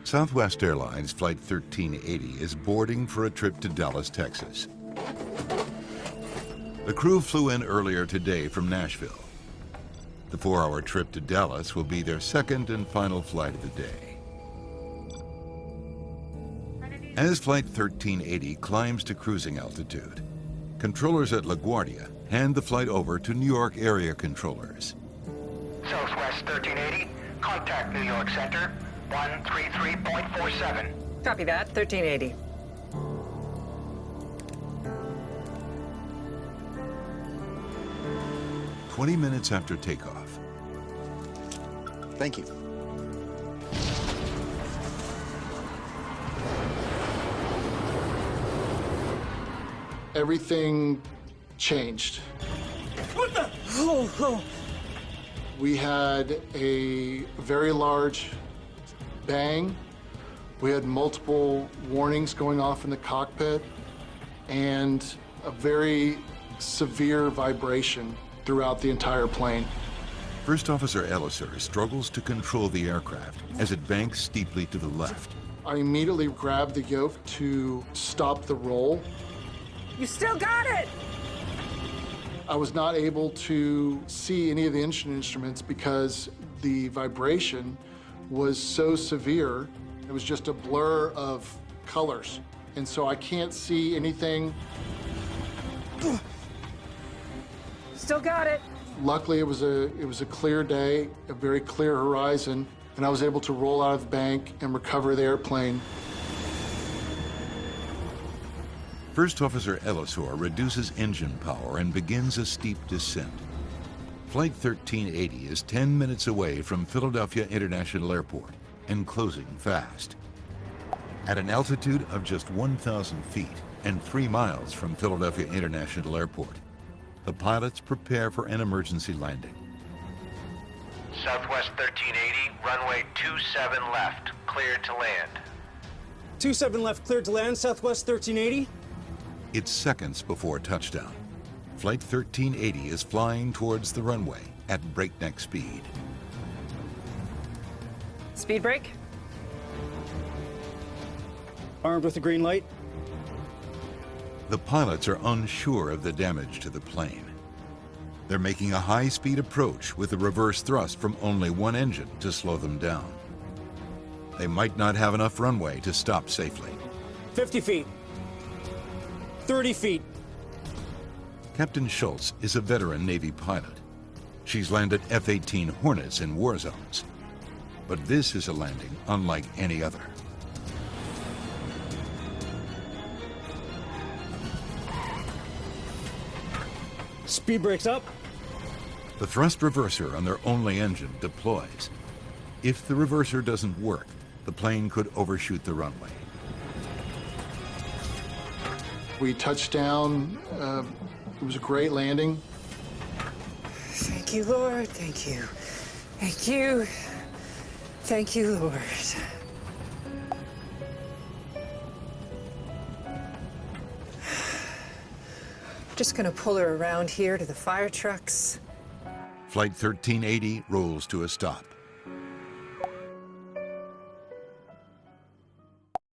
Southwest Airlines Flight 1380 is boarding for a trip to Dallas, Texas. The crew flew in earlier today from Nashville. The 4-hour trip to Dallas will be their second and final flight of the day. As Flight 1380 climbs to cruising altitude, controllers at LaGuardia hand the flight over to New York area controllers. Southwest 1380, contact New York Center, 133.47. Copy that, 1380. "20 minutes after takeoff, Thank you. Everything changed. What the? Oh. We had a very large bang. We had multiple warnings going off in the cockpit and a very severe vibration throughout the entire plane. First Officer Elliser struggles to control the aircraft as it banks steeply to the left. I immediately grabbed the yoke to stop the roll. You still got it! I was not able to see any of the engine instruments because the vibration was so severe. It was just a blur of colors. And so I can't see anything. Still got it. Luckily, it was a clear day, a very clear horizon, and I was able to roll out of the bank and recover the airplane. First Officer Ellisor reduces engine power and begins a steep descent. Flight 1380 is 10 minutes away from Philadelphia International Airport and closing fast. At an altitude of just 1,000 feet and 3 miles from Philadelphia International Airport, the pilots prepare for an emergency landing. Southwest 1380, runway 27 left, cleared to land. 27 left, cleared to land, Southwest 1380. It's seconds before touchdown. Flight 1380 is flying towards the runway at breakneck speed. Speed brake. Armed with a green light. The pilots are unsure of the damage to the plane. They're making a high-speed approach with a reverse thrust from only one engine to slow them down. They might not have enough runway to stop safely. 50 feet. 30 feet. Captain Schultz is a veteran Navy pilot. She's landed F-18 Hornets in war zones. But this is a landing unlike any other. Speed brakes up. The thrust reverser on their only engine deploys. If the reverser doesn't work, the plane could overshoot the runway. We touched down. It was a great landing. Thank you, Lord. Thank you. Thank you. Thank you, Lord. Just gonna pull her around here to the fire trucks. Flight 1380 rolls to a stop.